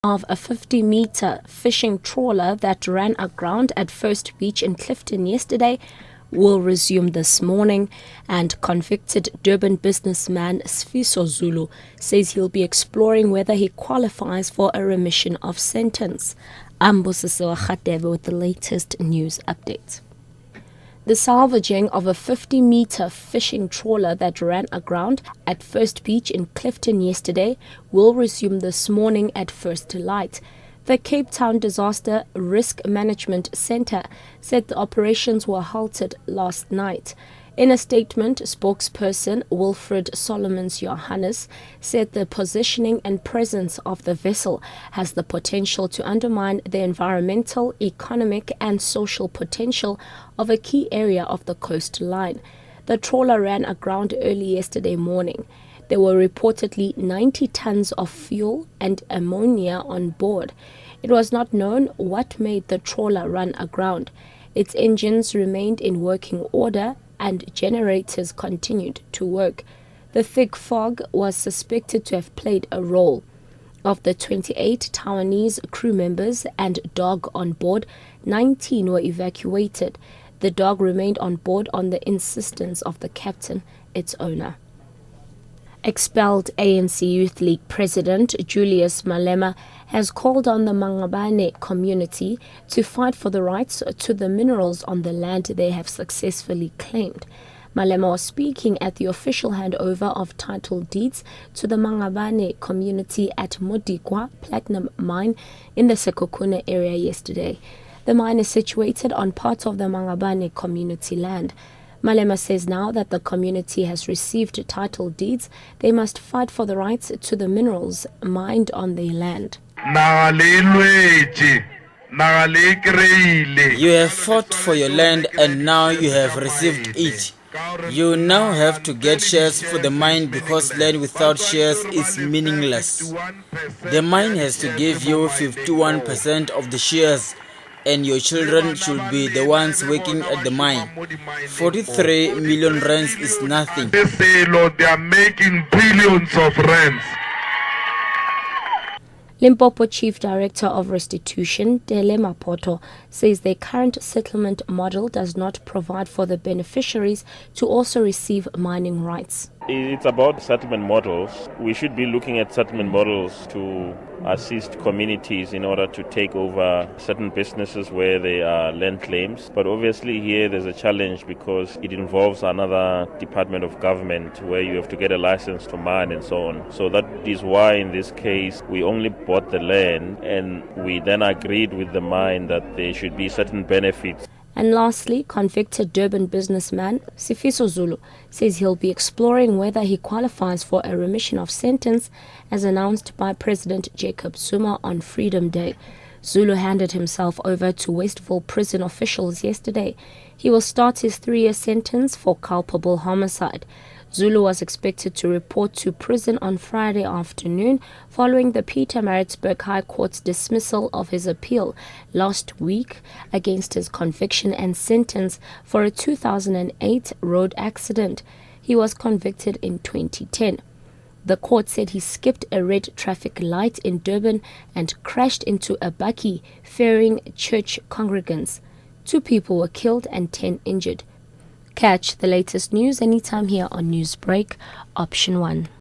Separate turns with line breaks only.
of a 50-meter fishing trawler that ran aground at First Beach in Clifton yesterday will resume this morning, and convicted Durban businessman Sifiso Zulu says he'll be exploring whether he qualifies for a remission of sentence. Ambosiso Khatebe with the latest news updates. The salvaging of a 50-meter fishing trawler that ran aground at First Beach in Clifton yesterday will resume this morning at first light. The Cape Town Disaster Risk Management Centre said the operations were halted last night. In a statement, spokesperson Wilfred Solomons Johannes said the positioning and presence of the vessel has the potential to undermine the environmental, economic and social potential of a key area of the coastline. The trawler ran aground early yesterday morning. There were reportedly 90 tons of fuel and ammonia on board. It was not known what made the trawler run aground. Its engines remained in working order and generators continued to work. The thick fog was suspected to have played a role. Of the 28 Taiwanese crew members and dog on board, 19 were evacuated. The dog remained on board on the insistence of the captain, its owner. Expelled ANC Youth League President Julius Malema has called on the Mangabane community to fight for the rights to the minerals on the land they have successfully claimed. Malema was speaking at the official handover of title deeds to the Mangabane community at Modikwa Platinum Mine in the Sekokune area yesterday. The mine is situated on part of the Mangabane community land. Malema says now that the community has received title deeds, they must fight for the rights to the minerals mined on their land.
You have fought for your land and now you have received it. You now have to get shares for the mine because land without shares is meaningless. The mine has to give you 51% of the shares, and your children should be the ones working at the mine. 43 million rands is nothing.
They say, Lord, they are making billions of rands.
Limpopo Chief Director of Restitution, Dele Mapoto, says their current settlement model does not provide for the beneficiaries to also receive mining rights.
It's about settlement models. We should be looking at settlement models to assist communities in order to take over certain businesses where there are land claims. But obviously here there's a challenge because it involves another department of government where you have to get a license to mine and so on. So that is why in this case we only bought the land and we then agreed with the mine that there should be certain benefits.
And lastly, convicted Durban businessman Sifiso Zulu says he'll be exploring whether he qualifies for a remission of sentence as announced by President Jacob Zuma on Freedom Day. Zulu handed himself over to Westville prison officials yesterday. He will start his 3-year sentence for culpable homicide. Zulu was expected to report to prison on Friday afternoon following the Pietermaritzburg High Court's dismissal of his appeal last week against his conviction and sentence for a 2008 road accident. He was convicted in 2010. The court said he skipped a red traffic light in Durban and crashed into a bakkie ferrying church congregants. 2 people were killed and 10 injured. Catch the latest news anytime here on Newsbreak, Option 1.